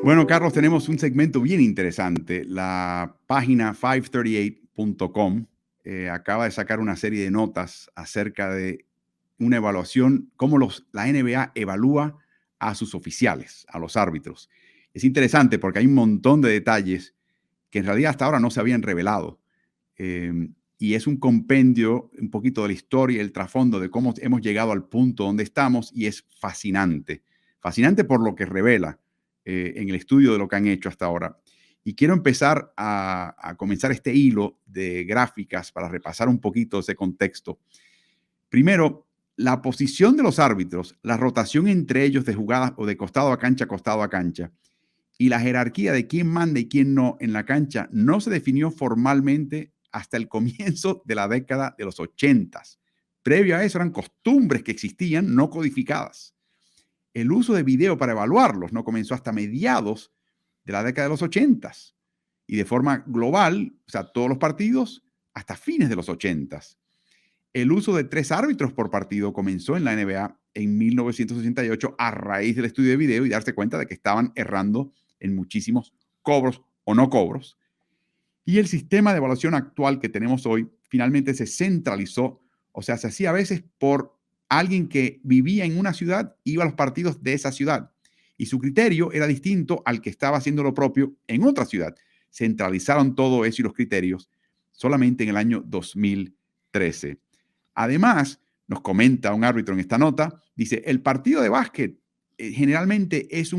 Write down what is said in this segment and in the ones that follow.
Bueno, Carlos, tenemos un segmento bien interesante. La página 538.com acaba de sacar una serie de notas acerca de una evaluación, cómo la NBA evalúa a sus oficiales, a los árbitros. Es interesante porque hay un montón de detalles que en realidad hasta ahora no se habían revelado. Y es un compendio un poquito de la historia y el trasfondo de cómo hemos llegado al punto donde estamos, y es fascinante. Fascinante por lo que revela en el estudio de lo que han hecho hasta ahora. Y quiero empezar a comenzar este hilo de gráficas para repasar un poquito ese contexto. Primero, la posición de los árbitros, la rotación entre ellos de jugadas o de costado a cancha, y la jerarquía de quién manda y quién no en la cancha no se definió formalmente hasta el comienzo de la década de los 80. Previo a eso eran costumbres que existían, no codificadas. El uso de video para evaluarlos no comenzó hasta mediados de la década de los 80 y de forma global, o sea, todos los partidos hasta fines de los 80. El uso de 3 árbitros por partido comenzó en la NBA en 1968 a raíz del estudio de video y darse cuenta de que estaban errando en muchísimos cobros o no cobros. Y el sistema de evaluación actual que tenemos hoy finalmente se centralizó, o sea, se hacía a veces por alguien que vivía en una ciudad, iba a los partidos de esa ciudad y su criterio era distinto al que estaba haciendo lo propio en otra ciudad. Centralizaron todo eso y los criterios solamente en el año 2013. Además, nos comenta un árbitro en esta nota, dice, el partido de básquet generalmente es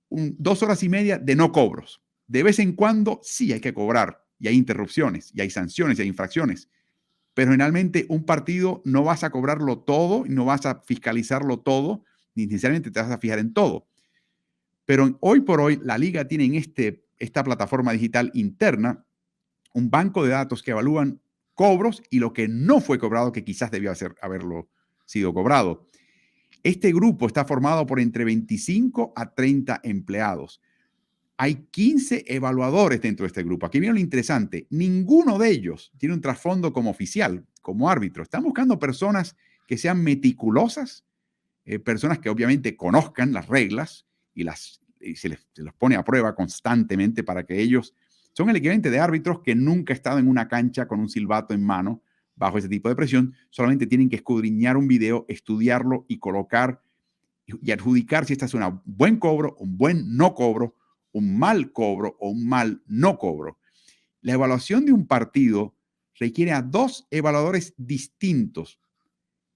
2 horas y media de no cobros. De vez en cuando sí hay que cobrar y hay interrupciones y hay sanciones y hay infracciones, pero generalmente un partido no vas a cobrarlo todo y no vas a fiscalizarlo todo, ni necesariamente te vas a fijar en todo. Pero hoy por hoy la liga tiene en esta plataforma digital interna un banco de datos que evalúan cobros y lo que no fue cobrado, que quizás debió haberlo sido cobrado. Este grupo está formado por entre 25 a 30 empleados. Hay 15 evaluadores dentro de este grupo. Aquí viene lo interesante. Ninguno de ellos tiene un trasfondo como oficial, como árbitro. Están buscando personas que sean meticulosas, personas que obviamente conozcan las reglas y se los pone a prueba constantemente para que ellos son el equivalente de árbitros que nunca han estado en una cancha con un silbato en mano bajo ese tipo de presión. Solamente tienen que escudriñar un video, estudiarlo y colocar y adjudicar si esta es un buen cobro, un buen no cobro, un mal cobro o un mal no cobro. La evaluación de un partido requiere a 2 evaluadores distintos.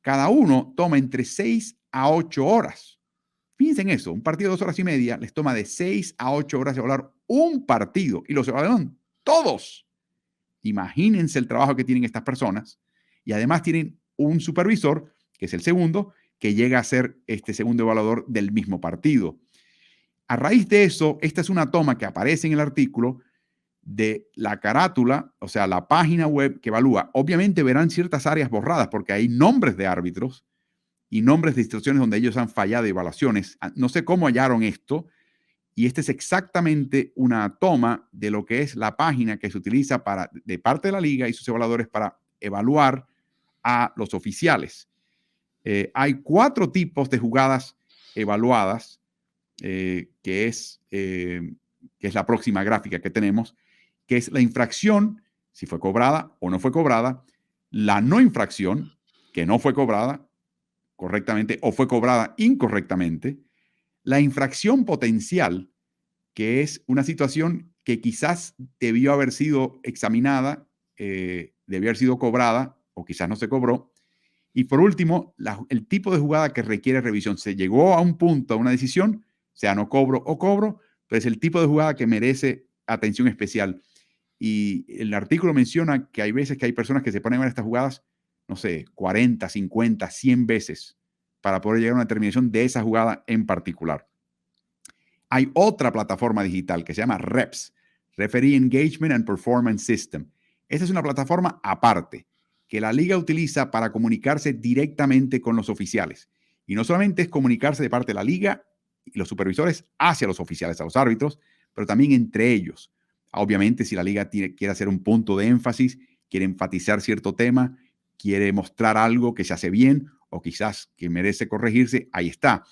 Cada uno toma entre 6 a 8 horas. Fíjense en eso, un partido de 2 horas y media les toma de 6 a 8 horas evaluar un partido y los evaluaron todos. Imagínense el trabajo que tienen estas personas y además tienen un supervisor, que es el segundo, que llega a ser este segundo evaluador del mismo partido. A raíz de eso, esta es una toma que aparece en el artículo de la carátula, o sea, la página web que evalúa. Obviamente verán ciertas áreas borradas porque hay nombres de árbitros y nombres de instituciones donde ellos han fallado evaluaciones. No sé cómo hallaron esto, y esta es exactamente una toma de lo que es la página que se utiliza de parte de la liga y sus evaluadores para evaluar a los oficiales. Hay 4 tipos de jugadas evaluadas, que es la próxima gráfica que tenemos, que es la infracción, si fue cobrada o no fue cobrada, la no infracción, que no fue cobrada correctamente o fue cobrada incorrectamente, la infracción potencial, que es una situación que quizás debió haber sido examinada, debió haber sido cobrada o quizás no se cobró. Y por último, el tipo de jugada que requiere revisión. Se llegó a un punto, a una decisión, sea no cobro o cobro, pero es el tipo de jugada que merece atención especial. Y el artículo menciona que hay veces que hay personas que se ponen a ver estas jugadas, no sé, 40, 50, 100 veces para poder llegar a una determinación de esa jugada en particular. Hay otra plataforma digital que se llama REPS, Referee Engagement and Performance System. Esta es una plataforma aparte que la liga utiliza para comunicarse directamente con los oficiales. Y no solamente es comunicarse de parte de la liga y los supervisores hacia los oficiales, a los árbitros, pero también entre ellos. Obviamente, si la liga quiere hacer un punto de énfasis, quiere enfatizar cierto tema, quiere mostrar algo que se hace bien o quizás que merece corregirse, ahí está.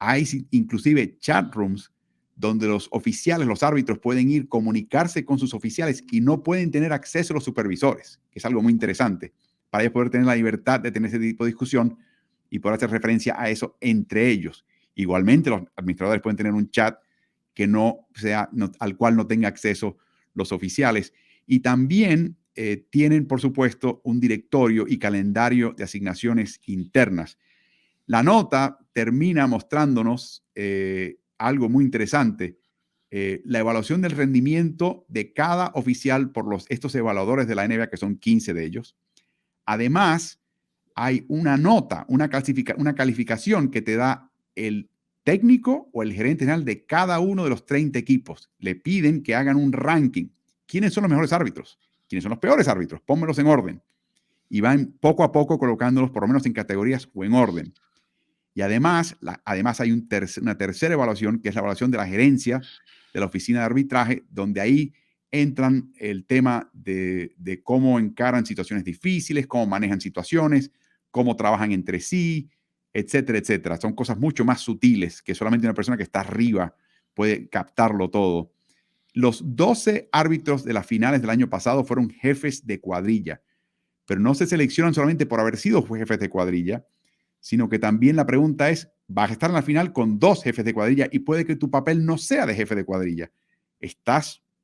Hay inclusive chat rooms donde los oficiales, los árbitros pueden ir, comunicarse con sus oficiales y no pueden tener acceso a los supervisores, que es algo muy interesante, para ellos poder tener la libertad de tener ese tipo de discusión y poder hacer referencia a eso entre ellos. Igualmente, los administradores pueden tener un chat que al cual no tenga acceso los oficiales. Y también tienen, por supuesto, un directorio y calendario de asignaciones internas. La nota termina mostrándonos algo muy interesante, la evaluación del rendimiento de cada oficial por estos evaluadores de la NBA, que son 15 de ellos. Además, hay una nota, una calificación que te da el técnico o el gerente general de cada uno de los 30 equipos. Le piden que hagan un ranking. ¿Quiénes son los mejores árbitros? ¿Quiénes son los peores árbitros? Pónmelos en orden. Y van poco a poco colocándolos por lo menos en categorías o en orden. Y además hay una tercera evaluación, que es la evaluación de la gerencia de la oficina de arbitraje, donde ahí entran el tema de cómo encaran situaciones difíciles, cómo manejan situaciones, cómo trabajan entre sí, etcétera, etcétera. Son cosas mucho más sutiles que solamente una persona que está arriba puede captarlo todo. Los 12 árbitros de las finales del año pasado fueron jefes de cuadrilla, pero no se seleccionan solamente por haber sido jefes de cuadrilla, sino que también la pregunta es, vas a estar en la final con 2 jefes de cuadrilla y puede que tu papel no sea de jefe de cuadrilla.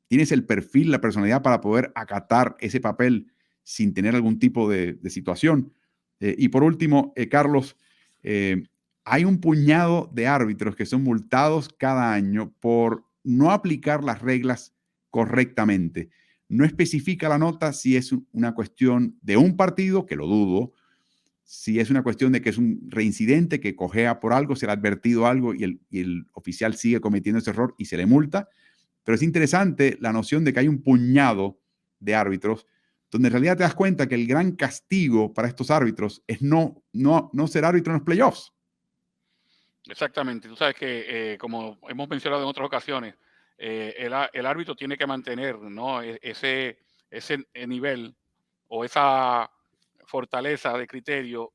Tienes el perfil, la personalidad para poder acatar ese papel sin tener algún tipo de situación. Y por último, Carlos, hay un puñado de árbitros que son multados cada año por no aplicar las reglas correctamente. No especifica la nota si es una cuestión de un partido, que lo dudo, si es una cuestión de que es un reincidente, que cojea por algo, se le ha advertido algo y el oficial sigue cometiendo ese error y se le multa. Pero es interesante la noción de que hay un puñado de árbitros donde en realidad te das cuenta que el gran castigo para estos árbitros es no ser árbitro en los playoffs. Exactamente. Tú sabes que, como hemos mencionado en otras ocasiones, el árbitro tiene que mantener, ¿no? Ese nivel o esa fortaleza de criterio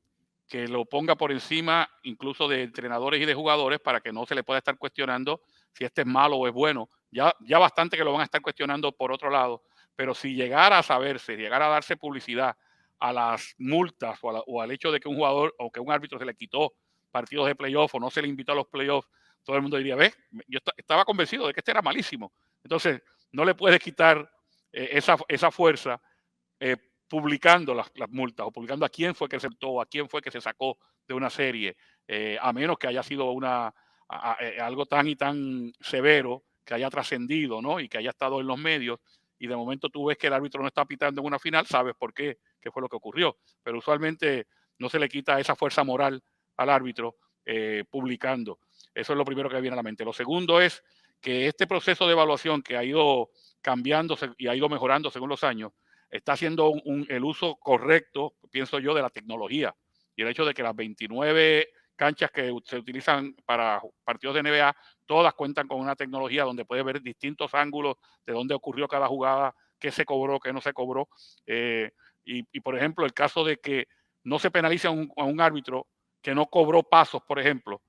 que lo ponga por encima incluso de entrenadores y de jugadores para que no se le pueda estar cuestionando si este es malo o es bueno. Ya bastante que lo van a estar cuestionando por otro lado, pero si llegara a saberse, llegara a darse publicidad a las multas o al hecho de que un jugador o que un árbitro se le quitó partidos de playoff o no se le invitó a los playoffs, todo el mundo diría, ¿ves? Yo estaba convencido de que este era malísimo. Entonces, no le puedes quitar esa fuerza eh, publicando las multas o publicando a quién fue que se saltó, a quién fue que se sacó de una serie, a menos que haya sido algo tan y tan severo que haya trascendido, ¿no? Y que haya estado en los medios y de momento tú ves que el árbitro no está pitando en una final, sabes por qué fue lo que ocurrió. Pero usualmente no se le quita esa fuerza moral al árbitro publicando. Eso es lo primero que viene a la mente. Lo segundo es que este proceso de evaluación que ha ido cambiándose y ha ido mejorando según los años, está haciendo el uso correcto, pienso yo, de la tecnología. Y el hecho de que las 29 canchas que se utilizan para partidos de NBA, todas cuentan con una tecnología donde puedes ver distintos ángulos de dónde ocurrió cada jugada, qué se cobró, qué no se cobró. Y por ejemplo, el caso de que no se penalice a un árbitro que no cobró pasos, por ejemplo,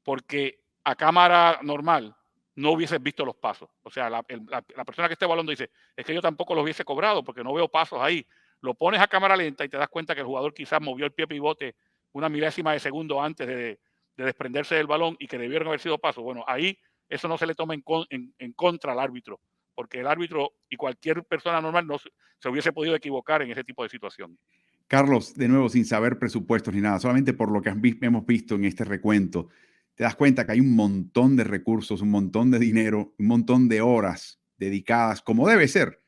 porque a cámara normal no hubieses visto los pasos. O sea, la persona que esté evaluando dice, es que yo tampoco los hubiese cobrado porque no veo pasos ahí. Lo pones a cámara lenta y te das cuenta que el jugador quizás movió el pie pivote una milésima de segundo antes de desprenderse del balón y que debieron haber sido pasos. Bueno, ahí eso no se le toma en contra al árbitro, porque el árbitro y cualquier persona normal no se hubiese podido equivocar en ese tipo de situación. Carlos, de nuevo, sin saber presupuestos ni nada, solamente por lo que hemos visto en este recuento, te das cuenta que hay un montón de recursos, un montón de dinero, un montón de horas dedicadas, como debe ser,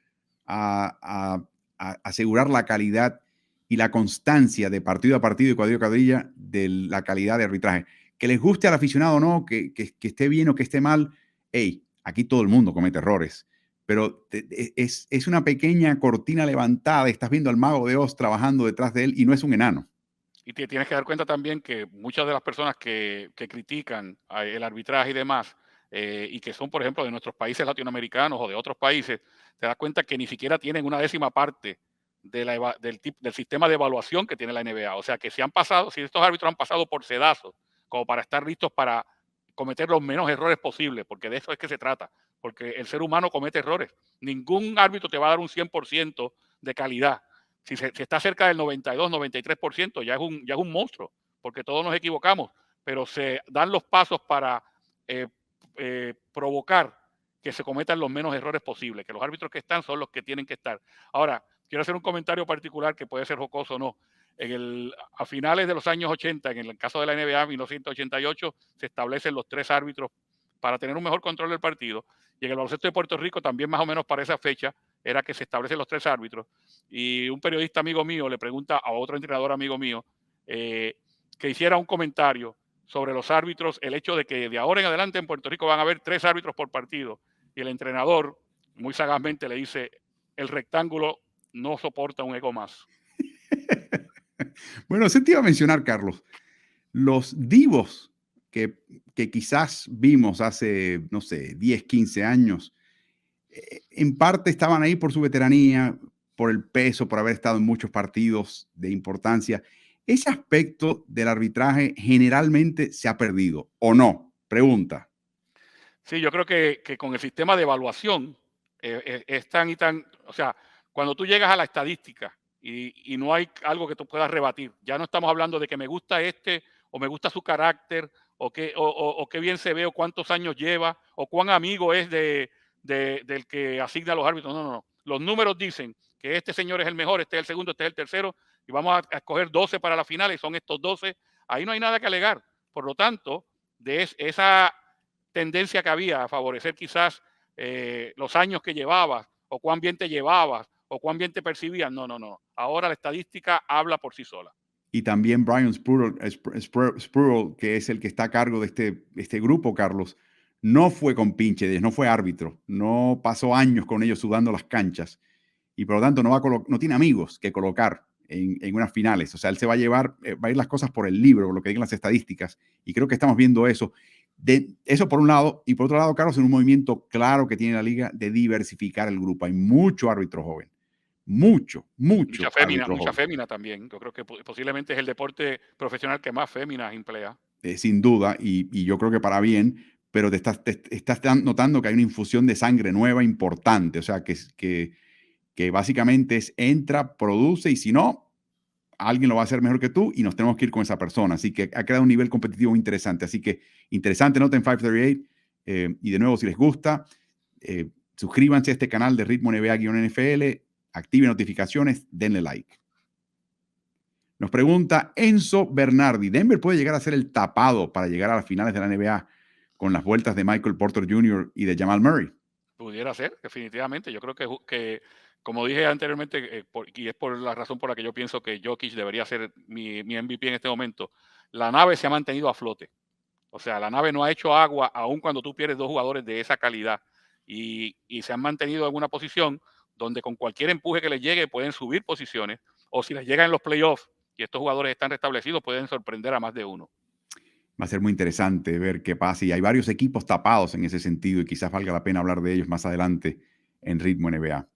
a asegurar la calidad y la constancia de partido a partido y cuadrilla a cuadrilla de la calidad de arbitraje. Que les guste al aficionado o no, que esté bien o que esté mal, hey, aquí todo el mundo comete errores, pero es una pequeña cortina levantada, estás viendo al mago de Oz trabajando detrás de él y no es un enano. Y te tienes que dar cuenta también que muchas de las personas que critican el arbitraje y demás, y que son, por ejemplo, de nuestros países latinoamericanos o de otros países, te das cuenta que ni siquiera tienen una décima parte del sistema de evaluación que tiene la NBA. O sea, que si estos árbitros han pasado por sedazos, como para estar listos para cometer los menos errores posibles, porque de eso es que se trata, porque el ser humano comete errores. Ningún árbitro te va a dar un 100% de calidad. Si está cerca del 92, 93%, ya es un monstruo, porque todos nos equivocamos, pero se dan los pasos para eh, provocar que se cometan los menos errores posibles, que los árbitros que están son los que tienen que estar. Ahora, quiero hacer un comentario particular que puede ser jocoso o no. A finales de los años 80, en el caso de la NBA, 1988, se establecen los 3 árbitros para tener un mejor control del partido. Y en el baloncesto de Puerto Rico también más o menos para esa fecha era que se establecen los 3 árbitros. Y un periodista amigo mío le pregunta a otro entrenador amigo mío que hiciera un comentario sobre los árbitros, el hecho de que de ahora en adelante en Puerto Rico van a haber 3 árbitros por partido. Y el entrenador muy sagazmente le dice, el rectángulo no soporta un ego más. Bueno, se te iba a mencionar, Carlos, los divos que quizás vimos hace, no sé, 10, 15 años, en parte estaban ahí por su veteranía, por el peso, por haber estado en muchos partidos de importancia. ¿Ese aspecto del arbitraje generalmente se ha perdido o no? Pregunta. Sí, yo creo que con el sistema de evaluación es tan y tan, o sea, cuando tú llegas a la estadística y no hay algo que tú puedas rebatir, ya no estamos hablando de que me gusta o me gusta su carácter o qué bien se ve o cuántos años lleva o cuán amigo es del que asigna a los árbitros. No, no, no. Los números dicen que este señor es el mejor, este es el segundo, este es el tercero y vamos a escoger 12 para la final y son estos 12. Ahí no hay nada que alegar. Por lo tanto, de esa tendencia que había a favorecer quizás los años que llevabas o cuán bien te llevabas o cuán bien te percibían. No, no, no. Ahora la estadística habla por sí sola. Y también Brian Spurl, que es el que está a cargo de este grupo, Carlos, no fue con pinche, no fue árbitro, no pasó años con ellos sudando las canchas y por lo tanto no tiene amigos que colocar en unas finales. O sea, él se va a llevar, va a ir las cosas por el libro, por lo que digan las estadísticas, y creo que estamos viendo eso. Eso por un lado, y por otro lado, Carlos, en un movimiento claro que tiene la liga de diversificar el grupo. Hay mucho árbitro joven, mucho Mucha fémina también. Yo creo que posiblemente es el deporte profesional que más féminas emplea. Sin duda, y yo creo que para bien, pero te estás notando que hay una infusión de sangre nueva importante. O sea, que básicamente entra, produce, y si no, alguien lo va a hacer mejor que tú y nos tenemos que ir con esa persona. Así que ha creado un nivel competitivo interesante. Así que interesante nota en 538. Y de nuevo, si les gusta, suscríbanse a este canal de Ritmo NBA-NFL, activen notificaciones, denle like. Nos pregunta Enzo Bernardi, ¿Denver puede llegar a ser el tapado para llegar a las finales de la NBA con las vueltas de Michael Porter Jr. y de Jamal Murray? Pudiera ser, definitivamente. Yo creo que como dije anteriormente, y es por la razón por la que yo pienso que Jokic debería ser mi MVP en este momento, la nave se ha mantenido a flote. O sea, la nave no ha hecho agua aun cuando tú pierdes 2 jugadores de esa calidad. Y se han mantenido en una posición donde con cualquier empuje que les llegue pueden subir posiciones, o si les llega en los playoffs y estos jugadores están restablecidos, pueden sorprender a más de uno. Va a ser muy interesante ver qué pasa. Y hay varios equipos tapados en ese sentido y quizás valga la pena hablar de ellos más adelante en Ritmo NBA.